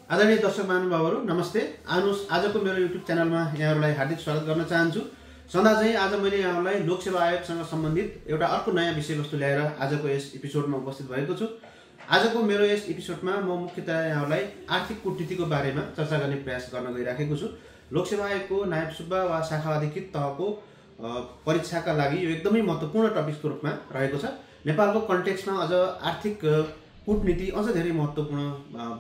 आदरणीय दर्शक महानुभावहरू नमस्ते। आउनुहोस् आजको मेरो युट्युब च्यानलमा यहाँहरूलाई हार्दिक स्वागत गर्न चाहन्छु। सदा चाहिँ आज मैले यहाँहरूलाई लोकसेवा आयोगसँग सम्बन्धित एउटा अर्को नयाँ विषयवस्तु ल्याएर आजको यस एपिसोडमा उपस्थित भएको छु। आजको मेरो यस एपिसोडमा म मुख्यतया यहाँहरूलाई आर्थिक कूटनीतिको बारेमा चर्चा गर्ने प्रयास गर्न गइराखेको छु। लोकसेवा आयोगको नायब सुब्बा वा शाखा अधिकृत तहको परीक्षाका लागि यो एकदमै महत्त्वपूर्ण टपिकको रूपमा रहेको छ। नेपालको कन्टेक्स्टमा अझ आर्थिक कूटनीति अझ धेरै महत्त्वपूर्ण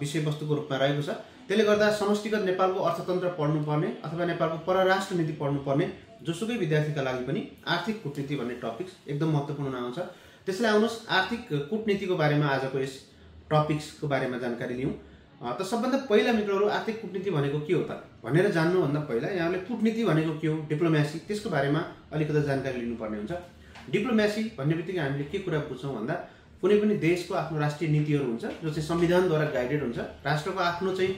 विषयवस्तुको रूपमा रहेको छ। त्यसले गर्दा समष्टिगत नेपालको अर्थतन्त्र पढ्नुपर्ने अथवा नेपालको परराष्ट्र नीति पढ्नुपर्ने जोसुकै विद्यार्थीका लागि पनि आर्थिक कूटनीति भन्ने टपिक्स एकदम महत्त्वपूर्ण आउँछ। त्यसैले आउनुहोस् आर्थिक कूटनीतिको बारेमा आजको यस टपिक्सको बारेमा जानकारी लिउँ। त सबभन्दा पहिला मित्रहरू आर्थिक कूटनीति भनेको के हो त भनेर जान्नुभन्दा पहिला यहाँले कूटनीति भनेको के हो, डिप्लोमेसी, त्यसको बारेमा अलिकति जानकारी लिनुपर्ने हुन्छ। डिप्लोमेसी भन्ने बित्तिकै हामीले के कुरा बुझ्छौँ भन्दा कुनै पनि देशको आफ्नो राष्ट्रिय नीतिहरू हुन्छ जो चाहिँ संविधानद्वारा गाइडेड हुन्छ। राष्ट्रको आफ्नो चाहिँ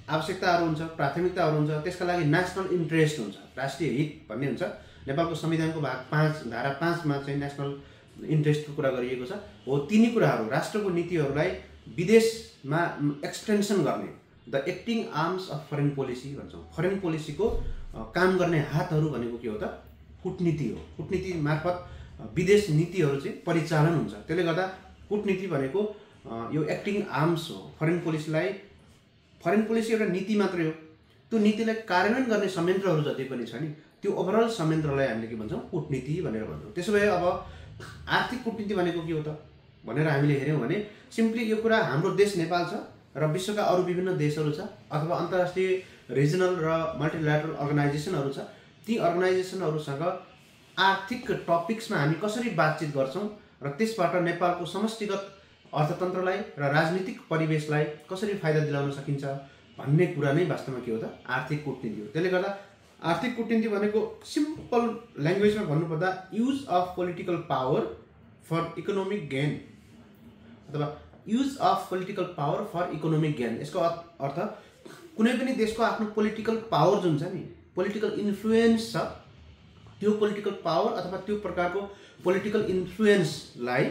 आवश्यकताहरू हुन्छ, प्राथमिकताहरू हुन्छ, त्यसका लागि नेसनल इन्ट्रेस्ट हुन्छ, राष्ट्रिय हित भन्ने हुन्छ। नेपालको संविधानको भाग 5 धारा 5 मा चाहिँ नेसनल इन्ट्रेस्टको कुरा गरिएको छ। हो तिनी कुराहरू राष्ट्रको नीतिहरूलाई विदेशमा एक्सटेन्सन गर्ने the acting arms of foreign policy भन्छौँ। फरेन पोलिसीको काम गर्ने हातहरू भनेको के हो त कूटनीति हो। कूटनीति मार्फत विदेश नीतिहरू चाहिँ परिचालन हुन्छ। त्यसले गर्दा कूटनीति भनेको यो एक्टिङ आर्म्स हो। फरेन पोलिसी एउटा नीति मात्रै हो। त्यो नीतिलाई कार्यान्वयन गर्ने संयन्त्रहरू जति पनि छ नि त्यो ओभरअल संयन्त्रलाई हामीले के भन्छौँ कूटनीति भनेर भन्छौँ। त्यसो भए अब आर्थिक कूटनीति भनेको के हो त भनेर हामीले हेऱ्यौँ भने सिम्पली यो कुरा हाम्रो देश नेपाल छ र विश्वका अरू विभिन्न देशहरू छ अथवा अन्तर्राष्ट्रिय रिजनल र मल्टिल्याटरल अर्गनाइजेसनहरू छ। ती अर्गनाइजेसनहरूसँग आर्थिक टपिक्समा हामी कसरी बातचित गर्छौँ र त्यसबाट नेपालको समष्टिगत अर्थतन्त्रलाई र राजनीतिक परिवेशलाई कसरी फाइदा दिलाउन सकिन्छ भन्ने कुरा नै वास्तवमा के हो त आर्थिक कूटनीति हो। त्यसले गर्दा आर्थिक कूटनीति भनेको सिम्पल ल्याङ्ग्वेजमा भन्नुपर्दा use of political power for economic gain अथवा use of political power for economic gain. यसको अर्थ कुनै पनि देशको आफ्नो पोलिटिकल पावर जुन छ नि, पोलिटिकल इन्फ्लुएन्स छ, त्यो पोलिटिकल पावर अथवा त्यो प्रकारको पोलिटिकल इन्फ्लुएन्सलाई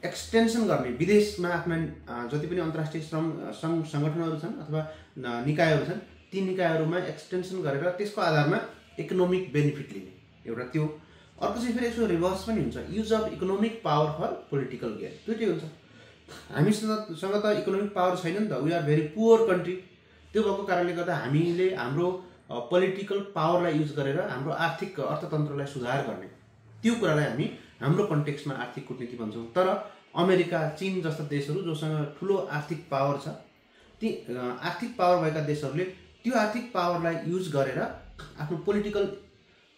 एक्सटेन्सन गर्ने विदेशमा आफ्ना जति पनि अन्तर्राष्ट्रिय सङ्गठनहरू छन् अथवा निकायहरू छन् ती निकायहरूमा एक्सटेन्सन गरेर त्यसको आधारमा इकोनोमिक बेनिफिट लिने एउटा त्यो। अर्को चाहिँ फेरि यसको रिभर्स पनि हुन्छ, use of economic power for political gain. त्यो चाहिँ हुन्छ हामीसँग त इकोनोमिक पावर छैन नि त, we are very poor country. त्यो भएको कारणले गर्दा हामीले हाम्रो पोलिटिकल पावरलाई युज गरेर हाम्रो आर्थिक अर्थतन्त्रलाई सुधार गर्ने त्यो कुरालाई हामी हाम्रो कन्टेक्स्टमा आर्थिक कूटनीति भन्छौँ। तर अमेरिका, चीन जस्ता देशहरू जोसँग ठुलो आर्थिक पावर छ ती आर्थिक पावर भएका देशहरूले त्यो आर्थिक पावरलाई युज गरेर आफ्नो पोलिटिकल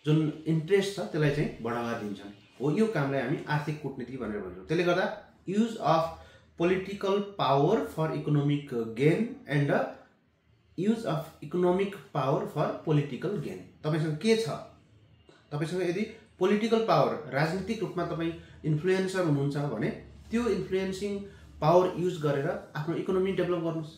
जुन इन्ट्रेस्ट छ त्यसलाई चाहिँ बढावा दिन्छन्। हो यो कामलाई हामी आर्थिक कूटनीति भनेर भन्छौँ। त्यसले गर्दा use of political power for economic gain and use of economic power for political gain. तपाईँसँग के छ, तपाईँसँग यदि पोलिटिकल पावर राजनीतिक रूपमा तपाईँ इन्फ्लुएन्सर हुनुहुन्छ भने त्यो इन्फ्लुएन्सिङ पावर युज गरेर आफ्नो इकोनोमी डेभलप गर्नुहोस्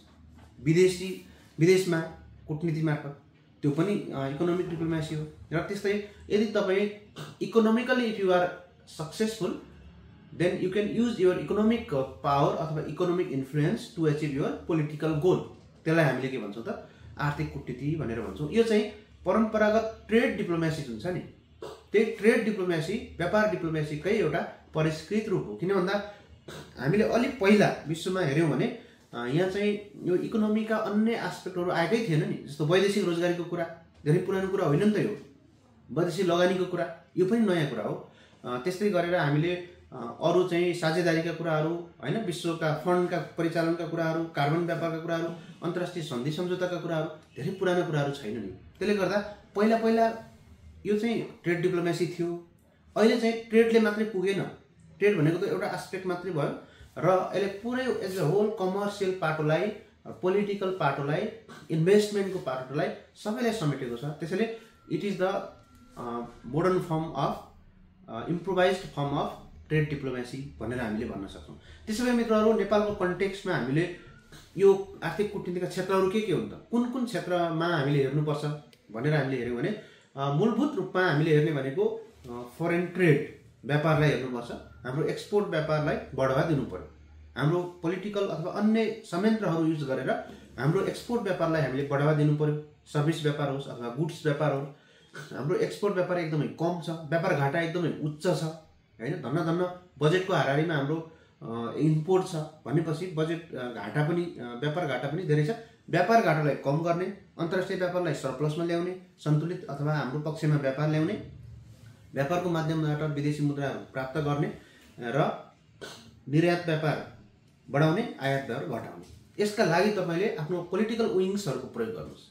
विदेशमा कूटनीति मार्फत। त्यो पनि इकोनोमिक डिप्लोमेसी हो। र त्यस्तै यदि तपाईँ economically if you are successful then you can use your economic power अथवा economic influence to achieve your political goal. त्यसलाई हामीले के भन्छौँ त आर्थिक कूटनीति भनेर भन्छौँ। यो चाहिँ परम्परागत ट्रेड डिप्लोमेसी जुन छ नि त्यही ट्रेड डिप्लोमेसी व्यापार डिप्लोमेसीकै एउटा परिष्कृत रूप हो। किन भन्दा हामीले अलिक पहिला विश्वमा हेऱ्यौँ भने यहाँ चाहिँ यो इकोनोमीका अन्य एस्पेक्टहरू आएकै थिएन नि। जस्तो वैदेशिक रोजगारीको कुरा धेरै पुरानो कुरा होइन नि त, यो वैदेशिक लगानीको कुरा यो पनि नयाँ कुरा हो। त्यस्तै गरेर हामीले अरू चाहिँ साझेदारीका कुराहरू होइन, विश्वका फन्डका परिचालनका कुराहरू, कार्बन व्यापारका कुराहरू, अन्तर्राष्ट्रिय सन्धि सम्झौताका कुराहरू धेरै पुराना कुराहरू छैन नि। त्यसले गर्दा पहिला यो चाहिँ ट्रेड डिप्लोमेसी थियो। अहिले चाहिँ ट्रेडले मात्रै पुगेन, ट्रेड भनेको त एउटा एस्पेक्ट मात्रै भयो र यसले पुरै एज अ होल कमर्सियल पाटोलाई, पोलिटिकल पाटोलाई, इन्भेस्टमेन्टको पाटोलाई सबैलाई समेटेको छ। त्यसैले it is the modern form of improvised form of trade diplomacy भनेर हामीले भन्न सक्छौँ। त्यसो भए मित्रहरू नेपालको कन्टेक्स्टमा हामीले यो आर्थिक कूटनीतिका क्षेत्रहरू के हुन् त, कुन क्षेत्रमा हामीले हेर्नुपर्छ भनेर हामीले हेऱ्यौँ भने मूलभूत रूपमा हामीले हेर्ने भनेको फरेन ट्रेड व्यापारलाई हेर्नुपर्छ। हाम्रो एक्सपोर्ट व्यापारलाई बढावा दिनु पर्यो। हाम्रो पोलिटिकल अथवा अन्य संयन्त्रहरू युज गरेर हाम्रो एक्सपोर्ट व्यापारलाई हामीले बढावा दिनु पर्यो। सर्भिस व्यापार होस् अथवा गुड्स व्यापार होस्, हाम्रो एक्सपोर्ट व्यापार एकदमै कम छ, व्यापार घाटा एकदमै उच्च छ हैन। धन्न बजेटको हाराहारीमा हाम्रो इम्पोर्ट छ भनेपछि बजेट घाटा पनि व्यापार घाटा पनि धेरै छ। व्यापार घाटालाई कम गर्ने, अन्तर्राष्ट्रिय व्यापारलाई सरप्लसमा ल्याउने, सन्तुलित अथवा हाम्रो पक्षमा व्यापार ल्याउने, व्यापारको माध्यमबाट विदेशी मुद्राहरू प्राप्त गर्ने र निर्यात व्यापार बढाउने, आयात दर घटाउने। यसका लागि तपाईले आफ्नो पोलिटिकल विङ्सहरूको प्रयोग गर्नुहोस्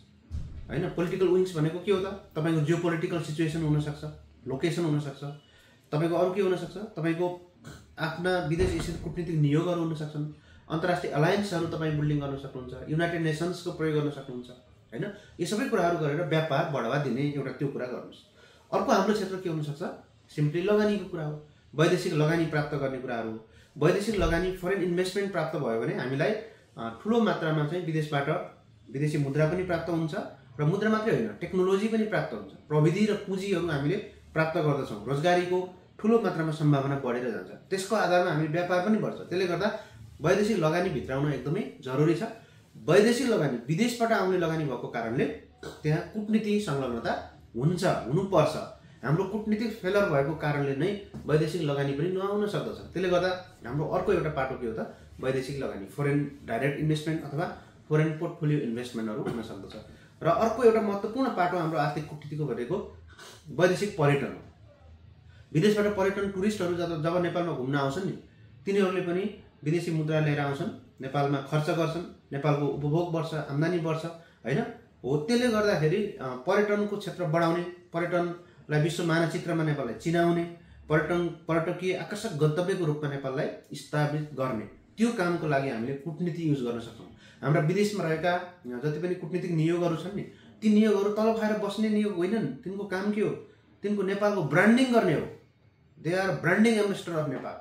हैन। पोलिटिकल विङ्स भनेको के हो त? तपाईको जियो पोलिटिकल सिचुएसन हुन सक्छ, लोकेसन हुन सक्छ, तपाईको अरु के हुन सक्छ, तपाईको आफ्ना विदेश स्थित कूटनीतिक नियोगहरू हुन सक्छन्, अन्तर्राष्ट्रिय अलायन्सहरू तपाईँ बिल्डिङ गर्न सक्नुहुन्छ, युनाइटेड नेसन्सको प्रयोग गर्न सक्नुहुन्छ हैन। यो सबै कुराहरू गरेर व्यापार बढावा दिने एउटा त्यो कुरा गर्नुहोस्। अर्को हाम्रो क्षेत्र के हुन सक्छ? सिम्पली लगानीको कुरा हो, वैदेशिक लगानी प्राप्त गर्ने कुराहरू। वैदेशिक लगानी फरेन इन्भेस्टमेन्ट प्राप्त भयो भने हामीलाई ठुलो मात्रामा चाहिँ विदेशबाट विदेशी मुद्रा पनि प्राप्त हुन्छ र मुद्रा मात्रै होइन, टेक्नोलोजी पनि प्राप्त हुन्छ, प्रविधि र पुँजीहरू हामीले प्राप्त गर्दछौँ। रोजगारीको ठुलो मात्रामा सम्भावना बढेर जान्छ, त्यसको आधारमा हामी व्यापार पनि बढ्छ। त्यसले गर्दा वैदेशिक लगानी भित्राउन एकदमै जरुरी छ। वैदेशिक लगानी विदेशबाट आउने लगानी भएको कारणले त्यहाँ कूटनीतिक संलग्नता हुन्छ, हुनुपर्छ। हाम्रो कूटनीतिक फेलर भएको कारणले नै वैदेशिक लगानी पनि नआउन सक्दछ। त्यसले गर्दा हाम्रो अर्को एउटा पाटो के हो त? वैदेशिक लगानी, फरेन डाइरेक्ट इन्भेस्टमेन्ट अथवा फरेन पोर्टफोलियो इन्भेस्टमेन्टहरू हुन सक्दछ। र अर्को एउटा महत्त्वपूर्ण पाटो हाम्रो आर्थिक कूटनीतिको भनेको वैदेशिक पर्यटन हो। विदेशबाट पर्यटन टुरिस्टहरू जब नेपालमा घुम्न आउँछन् नि, तिनीहरूले पनि विदेशी मुद्रा लिएर आउँछन्, नेपालमा खर्च गर्छन्, नेपालको उपभोग बढ्छ, आम्दानी बढ्छ हैन। हो त्यसले गर्दाखेरि पर्यटनको क्षेत्र बढाउने, पर्यटनलाई विश्व मानचित्रमा नेपाललाई चिनाउने, पर्यटकीय आकर्षक गन्तव्यको रूपमा नेपाललाई स्थापित गर्ने, त्यो कामको लागि हामीले कूटनीति युज गर्न सक्छौँ। हाम्रा विदेशमा रहेका जति पनि कूटनीतिक नियोगहरू छन् नि, ती नियोगहरू तल खाएर बस्ने नियोग होइनन्। तिनको काम के हो? तिनको नेपालको ब्रान्डिङ गर्ने हो। They are branding ambassador of Nepal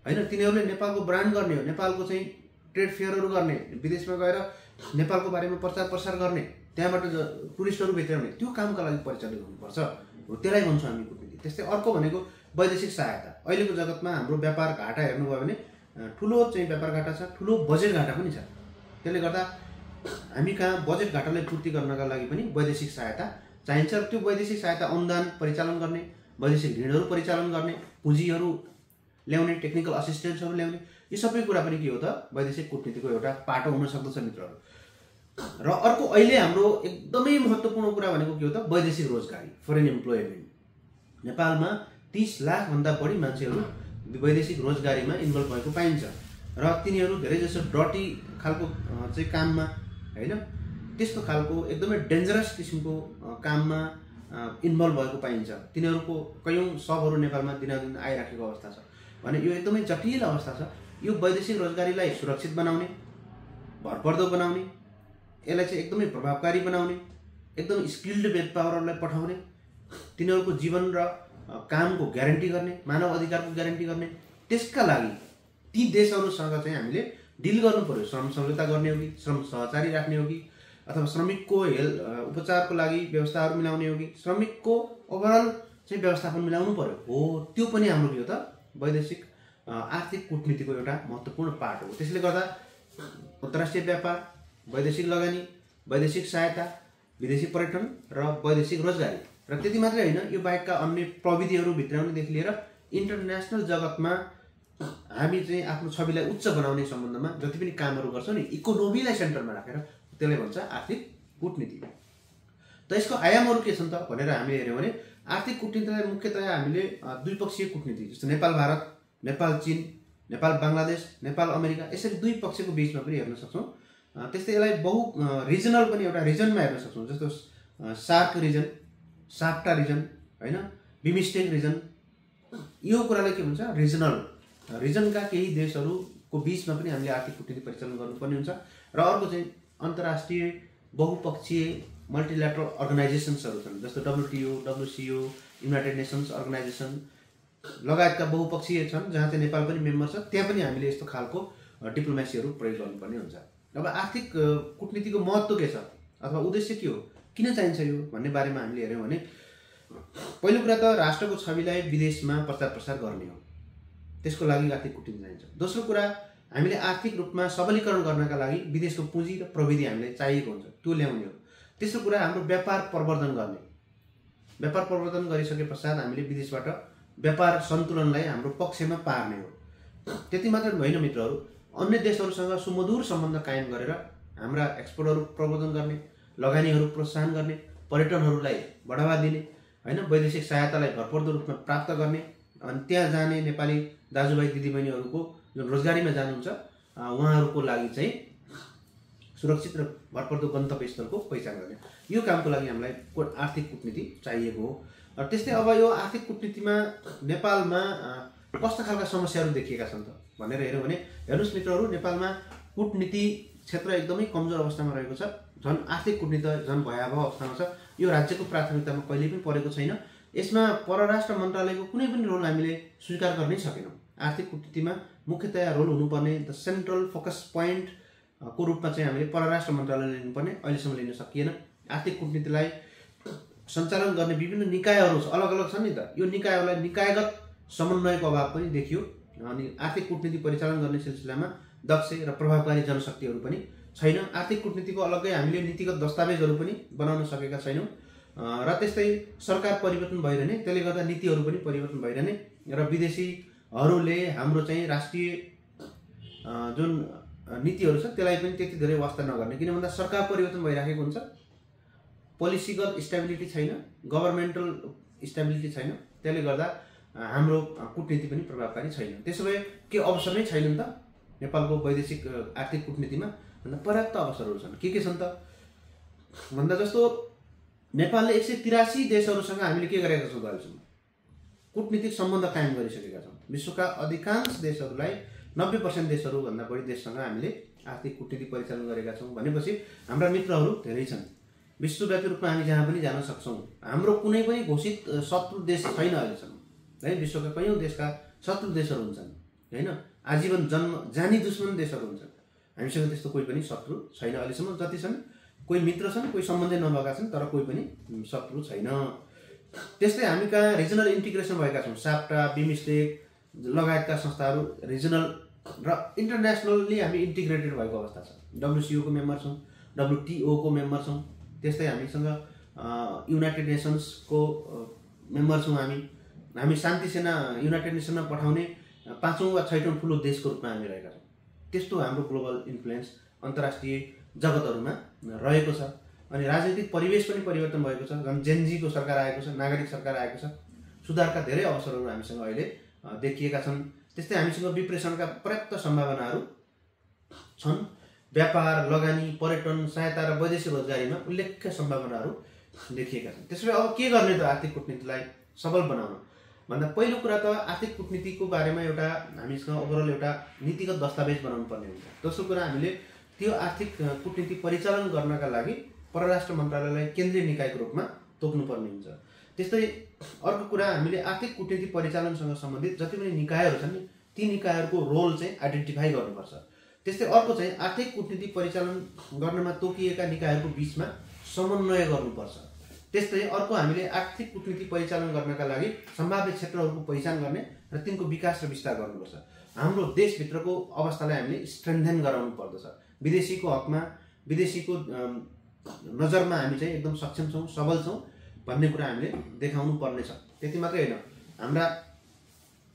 no. तिनीहरूले नेपालको ब्रान्ड गर्ने हो, नेपालको चाहिँ ट्रेड फेयरहरू गर्ने, विदेशमा गएर नेपालको बारेमा प्रचार प्रसार गर्ने, त्यहाँबाट टुरिस्टहरू भित्राउने, त्यो कामका लागि परिचालित हुनुपर्छ। हो त्यसलाई भन्छौँ हामी कूटनीति। त्यस्तै अर्को भनेको वैदेशिक सहायता। अहिलेको जगतमा हाम्रो व्यापार घाटा हेर्नुभयो भने ठुलो चाहिँ व्यापार घाटा छ, ठुलो बजेट घाटा पनि छ। त्यसले गर्दा हामी कहाँ बजेट घाटालाई पूर्ति गर्नका लागि पनि वैदेशिक सहायता चाहिन्छ। त्यो वैदेशिक सहायता अनुदान परिचालन गर्ने, वैदेशिक ऋणहरू परिचालन गर्ने, पुँजीहरू ल्याउने, टेक्निकल असिस्टेन्सहरू ल्याउने, यो सबै कुरा पनि के हो त? वैदेशिक कूटनीतिको एउटा पाटो हुन सक्दछ मित्रहरू। र अर्को अहिले हाम्रो एकदमै महत्त्वपूर्ण कुरा भनेको के हो त? वैदेशिक रोजगारी, फरेन इम्प्लोयमेन्ट। नेपालमा 30 लाखभन्दा बढी मान्छेहरू वैदेशिक रोजगारीमा इन्भल्भ भएको पाइन्छ र तिनीहरू धेरै जसो डर्टी खालको चाहिँ काममा हैन, त्यस्तो खालको एकदमै डेन्जरस किसिमको काममा इन्भल्भ भएको पाइन्छ। तिनीहरूको कयौं सबहरू नेपालमा दिनादिन आइराखेको अवस्था छ भने यो एकदमै जटिल अवस्था छ। यो वैदेशिक रोजगारीलाई सुरक्षित बनाउने, भरपर्दो बनाउने, यसलाई चाहिँ एकदमै प्रभावकारी बनाउने, एकदम स्किल्ड मेन पावरहरूलाई पठाउने, तिनीहरूको जीवन र कामको ग्यारेन्टी गर्ने, मानव अधिकारको ग्यारेन्टी गर्ने, त्यसका लागि ती देशहरूसँग चाहिँ हामीले डिल गर्नु पर्यो। श्रम समझौता गर्ने हो कि, श्रम सहचारी राख्ने हो कि, अथवा श्रमिकको उपचारको लागि व्यवस्थाहरू मिलाउने हो कि, श्रमिकको ओभरअल चाहिँ व्यवस्थापन मिलाउनु पर्यो। हो त्यो पनि हाम्रो के हो त? वैदेशिक आर्थिक कूटनीतिको एउटा महत्त्वपूर्ण पार्ट हो। त्यसले गर्दा अन्तर्राष्ट्रिय व्यापार, वैदेशिक लगानी, वैदेशिक सहायता, विदेशी पर्यटन र वैदेशिक रोजगारी र त्यति मात्रै होइन, यो बाहेकका अन्य प्रविधिहरू भित्राउनेदेखि लिएर इन्टरनेसनल जगतमा हामी चाहिँ आफ्नो छविलाई उच्च बनाउने सम्बन्धमा जति पनि कामहरू गर्छौँ नि, इकोनोमीलाई सेन्टरमा राखेर त्यसलाई भन्छ आर्थिक कूटनीति। त यसको आयामहरू के छन् त भनेर हामीले हेर्यौँ भने आर्थिक कूटनीतिलाई मुख्यतया हामीले द्विपक्षीय कूटनीति जस्तो नेपाल भारत, नेपाल चीन, नेपाल बङ्गलादेश, नेपाल अमेरिका, यसरी दुई पक्षको बीचमा पनि हेर्न सक्छौँ। त्यस्तै यसलाई बहु रिजनल पनि एउटा रिजनमा हेर्न सक्छौँ, जस्तो सार्क रिजन, साप्टा रिजन हैन, बिमस्टेक रिजन। यो कुरालाई के भन्छ? रिजनल, रिजनका केही देशहरूको बीचमा पनि हामीले आर्थिक कूटनीति परिचालन गर्नुपर्ने हुन्छ। र अर्को चाहिँ अन्तर्राष्ट्रिय बहुपक्षीय मल्टिल्याटरल अर्गनाइजेसन्सहरू छन्, जस्तो WTO, WCO, united nations organisation लगायतका बहुपक्षीय छन् जहाँ चाहिँ नेपाल पनि मेम्बर छ। त्यहाँ पनि हामीले यस्तो खालको डिप्लोमेसीहरू प्रयोग गर्नुपर्ने हुन्छ। अब आर्थिक कूटनीतिको महत्त्व के छ अथवा उद्देश्य के हो, किन चाहिन्छ यो भन्ने बारेमा हामीले हेर्यौँ भने पहिलो कुरा त राष्ट्रको छविलाई विदेशमा प्रचार प्रसार गर्ने हो, त्यसको लागि आर्थिक कूटनीति चाहिन्छ। दोस्रो कुरा हामीले आर्थिक रूपमा सबलीकरण गर्नका लागि विदेशको पुँजी र प्रविधि हामीलाई चाहिएको हुन्छ, त्यो ल्याउने हो। तेस्रो कुरा हाम्रो व्यापार प्रवर्धन गर्ने। व्यापार प्रवर्धन गरिसके पश्चात हामीले विदेशबाट व्यापार सन्तुलनलाई हाम्रो पक्षमा पार्ने हो। त्यति मात्र होइन मित्रहरू, अन्य देशहरूसँग सुमधुर सम्बन्ध कायम गरेर हाम्रा एक्सपोर्टहरू प्रवर्धन गर्ने, लगानीहरू प्रोत्साहन गर्ने, पर्यटनहरूलाई बढावा दिने, होइन, वैदेशिक सहायतालाई भरपर्दो रूपमा प्राप्त गर्ने, अनि त्यहाँ जाने नेपाली दाजुभाइ दिदीबहिनीहरूको जुन रोजगारीमा जानुहुन्छ उहाँहरूको लागि चाहिँ सुरक्षित र भरपर्दो गन्तव्य स्थलको पहिचान गर्ने, यो कामको लागि हामीलाई आर्थिक कूटनीति चाहिएको हो। र त्यस्तै अब यो आर्थिक कूटनीतिमा नेपालमा कस्ता खालका समस्याहरू देखिएका छन् त भनेर हेऱ्यौँ भने, हेर्नुहोस् मित्रहरू, नेपालमा कूटनीति क्षेत्र एकदमै कमजोर अवस्थामा रहेको छ। झन् आर्थिक कूटनीति झन् भयावह अवस्थामा छ। यो राज्यको प्राथमिकतामा कहिले पनि परेको छैन। यसमा परराष्ट्र मन्त्रालयको कुनै पनि रोल हामीले स्वीकार गर्नै सकेनौँ। आर्थिक कूटनीतिमा मुख्यतया रोल हुनुपर्ने द सेन्ट्रल फोकस पोइन्ट को रूपमा चाहिँ हामीले परराष्ट्र मन्त्रालयले लिनुपर्ने, अहिलेसम्म लिन सकिएन। आर्थिक कूटनीतिलाई सञ्चालन गर्ने विभिन्न निकायहरू अलग अलग छन् नि त, यो निकायहरूलाई निकायगत समन्वयको अभाव पनि देखियो। अनि आर्थिक कूटनीति परिचालन गर्ने सिलसिलामा दक्ष र प्रभावकारी जनशक्तिहरू पनि छैन। आर्थिक कूटनीतिको अलग्गै हामीले नीतिगत दस्तावेजहरू पनि बनाउन सकेका छैनौँ। र त्यस्तै सरकार परिवर्तन भइरहने, त्यसले गर्दा नीतिहरू पनि परिवर्तन भइरहने र विदेशीहरूले हाम्रो चाहिँ राष्ट्रिय जुन नीतिहरू छ त्यसलाई पनि त्यति धेरै वास्ता नगर्ने। किन भन्दा सरकार परिवर्तन भइराखेको हुन्छ, पोलिसीगत स्टेबिलिटी छैन, गभर्मेन्टल स्टेबिलिटी छैन, त्यसले गर्दा हाम्रो कूटनीति पनि प्रभावकारी छैन। त्यसो भए के अवसर नै छैन नि त नेपालको वैदेशिक आर्थिक कूटनीतिमा? भन्दा पर्याप्त अवसरहरू छन्। के छन् त भन्दा जस्तो नेपालले 183 देशहरूसँग हामीले के गरेका छौँ त अहिलेसम्म? कूटनीतिक सम्बन्ध कायम गरिसकेका छौँ। विश्वका अधिकांश देशहरूलाई 90% देशहरूभन्दा बढी देशसँग हामीले आर्थिक कूटनीति परिचालन गरेका छौँ भनेपछि हाम्रा मित्रहरू धेरै छन्। विश्वव्यापी रूपमा हामी जहाँ पनि जान सक्छौँ। हाम्रो कुनै पनि घोषित शत्रु देश छैन अहिलेसम्म, है। विश्वका कयौँ देशका शत्रु देशहरू हुन्छन्, होइन, आजीवन जानी दुश्मन देशहरू हुन्छन्। हामीसँग त्यस्तो कोही पनि शत्रु छैन अहिलेसम्म। जति छन् कोही मित्र छन्, कोही सम्बन्धै नभएका छन्, तर कोही पनि शत्रु छैन। त्यस्तै हामी कहाँ रिजनल इन्टिग्रेसन भएका छौँ। साप्टा, बिमस्टेक लगायतका संस्थाहरू रिजनल र इन्टरनेसनल्ली हामी इन्टिग्रेटेड भएको अवस्था छ। WCO को मेम्बर छौँ, WTO को मेम्बर छौँ। त्यस्तै हामीसँग युनाइटेड नेसन्सको मेम्बर छौँ। हामी शान्ति सेना युनाइटेड नेसनमा पठाउने 5औं वा 6औं ठुलो देशको रूपमा हामी रहेका छौँ। त्यस्तो हाम्रो ग्लोबल इन्फ्लुएन्स अन्तर्राष्ट्रिय जगतहरूमा रहेको छ। अनि राजनीतिक परिवेश पनि परिवर्तन भएको छ। झन् जेनजीको सरकार आएको छ, नागरिक सरकार आएको छ। सुधारका धेरै अवसरहरू हामीसँग अहिले देखिएका छन्। त्यस्तै हामीसँग विप्रेषणका पर्याप्त सम्भावनाहरू छन्। व्यापार, लगानी, पर्यटन, सहायता र वैदेशिक रोजगारीमा उल्लेख्य सम्भावनाहरू देखिएका छन्। त्यसो भए अब के गर्ने त आर्थिक कूटनीतिलाई सबल बनाउन भन्दा पहिलो कुरा त आर्थिक कूटनीतिको बारेमा एउटा हामीसँग ओभरअल एउटा नीतिगत दस्तावेज बनाउनु पर्ने हुन्छ। दोस्रो कुरा, हामीले त्यो आर्थिक कूटनीति परिचालन गर्नका लागि परराष्ट्र मन्त्रालयलाई केन्द्रीय निकायको रूपमा तोक्नुपर्ने हुन्छ। त्यस्तै अर्को कुरा, हामीले आर्थिक कूटनीति परिचालनसँग सम्बन्धित जति पनि निकायहरू छन् नि, ती निकायहरूको रोल चाहिँ आइडेन्टिफाई गर्नुपर्छ। त्यस्तै अर्को चाहिँ आर्थिक कूटनीति परिचालन गर्नमा तोकिएका निकायहरूको बिचमा समन्वय गर्नुपर्छ। त्यस्तै अर्को, हामीले आर्थिक कूटनीति परिचालन गर्नका लागि सम्भाव्य क्षेत्रहरूको पहिचान गर्ने र तिनको विकास र विस्तार गर्नुपर्छ। हाम्रो देशभित्रको अवस्थालाई हामीले स्ट्रेन्थेन गराउनु पर्दछ। विदेशीको हकमा, विदेशीको नजरमा हामी चाहिँ एकदम सक्षम छौँ, सबल छौँ भन्ने कुरा हामीले देखाउनु पर्नेछ। त्यति मात्रै होइन, हाम्रा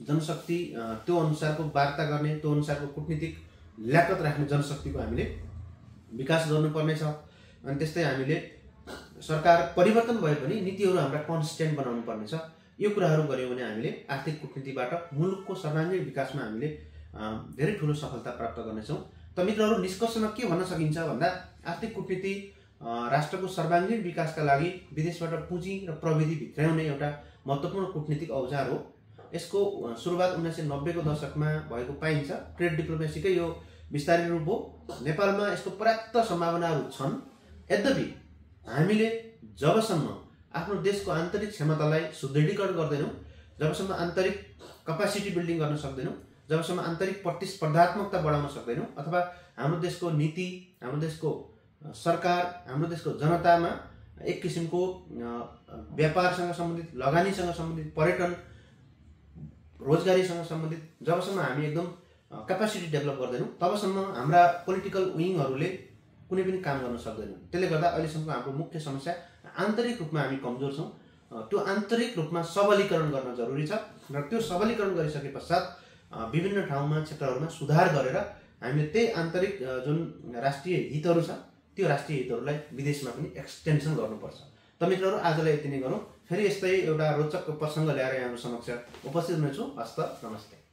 जनशक्ति त्यो अनुसारको वार्ता गर्ने, त्यो अनुसारको कूटनीतिक ल्याकत राख्ने जनशक्तिको हामीले विकास गर्नुपर्नेछ। अनि त्यस्तै हामीले सरकार परिवर्तन भए पनि नीतिहरू हाम्रा कन्सिस्टेन्ट बनाउनु पर्नेछ। यो कुराहरू गऱ्यौँ भने हामीले आर्थिक कूटनीतिबाट मुलुकको सर्वाङ्गीण विकासमा हामीले धेरै ठुलो सफलता प्राप्त गर्नेछौँ। त मित्रहरू, निष्कर्षमा के भन्न सकिन्छ भन्दा आर्थिक कूटनीति राष्ट्रको सर्वाङ्गीण विकासका लागि विदेशबाट पुँजी र प्रविधि भित्राउने एउटा महत्त्वपूर्ण कूटनीतिक औजार हो। यसको सुरुवात 1990 को दशकमा भएको पाइन्छ। ट्रेड डिप्लोमेसीकै यो विस्तारित रूप हो। नेपालमा यसको पर्याप्त सम्भावनाहरू छन्। यद्यपि हामीले जबसम्म आफ्नो देशको आन्तरिक क्षमतालाई सुदृढीकरण गर्दैनौँ, जबसम्म आन्तरिक कपासिटी बिल्डिङ गर्न सक्दैनौँ, जबसम्म आन्तरिक प्रतिस्पर्धात्मकता बढाउन सक्दैनौँ, अथवा हाम्रो देशको नीति, हाम्रो देशको सरकार, हाम्रो देशको जनतामा एक किसिमको व्यापारसँग सम्बन्धित, लगानीसँग सम्बन्धित, पर्यटन, रोजगारीसँग सम्बन्धित जबसम्म हामी एकदम क्यापासिटी डेभलप गर्दैनौँ तबसम्म हाम्रा पोलिटिकल विङहरूले कुनै पनि काम गर्न सक्दैनन्। त्यसले गर्दा अहिलेसम्मको हाम्रो मुख्य समस्या आन्तरिक रूपमा हामी कमजोर छौँ। त्यो आन्तरिक रूपमा सबलीकरण गर्न जरुरी छ र त्यो सबलीकरण गरिसके पश्चात विभिन्न ठाउँमा क्षेत्रहरूमा सुधार गरेर हामीले त्यही आन्तरिक जुन राष्ट्रिय हितहरू छ त्यो राष्ट्रिय हितहरूलाई विदेशमा पनि एक्सटेन्सन गर्नुपर्छ। त मित्रहरू, आजलाई यति नै गरौँ। फेरि यस्तै एउटा रोचक प्रसङ्ग ल्याएर यहाँहरू समक्ष उपस्थित हुनेछु। हस्त, नमस्ते।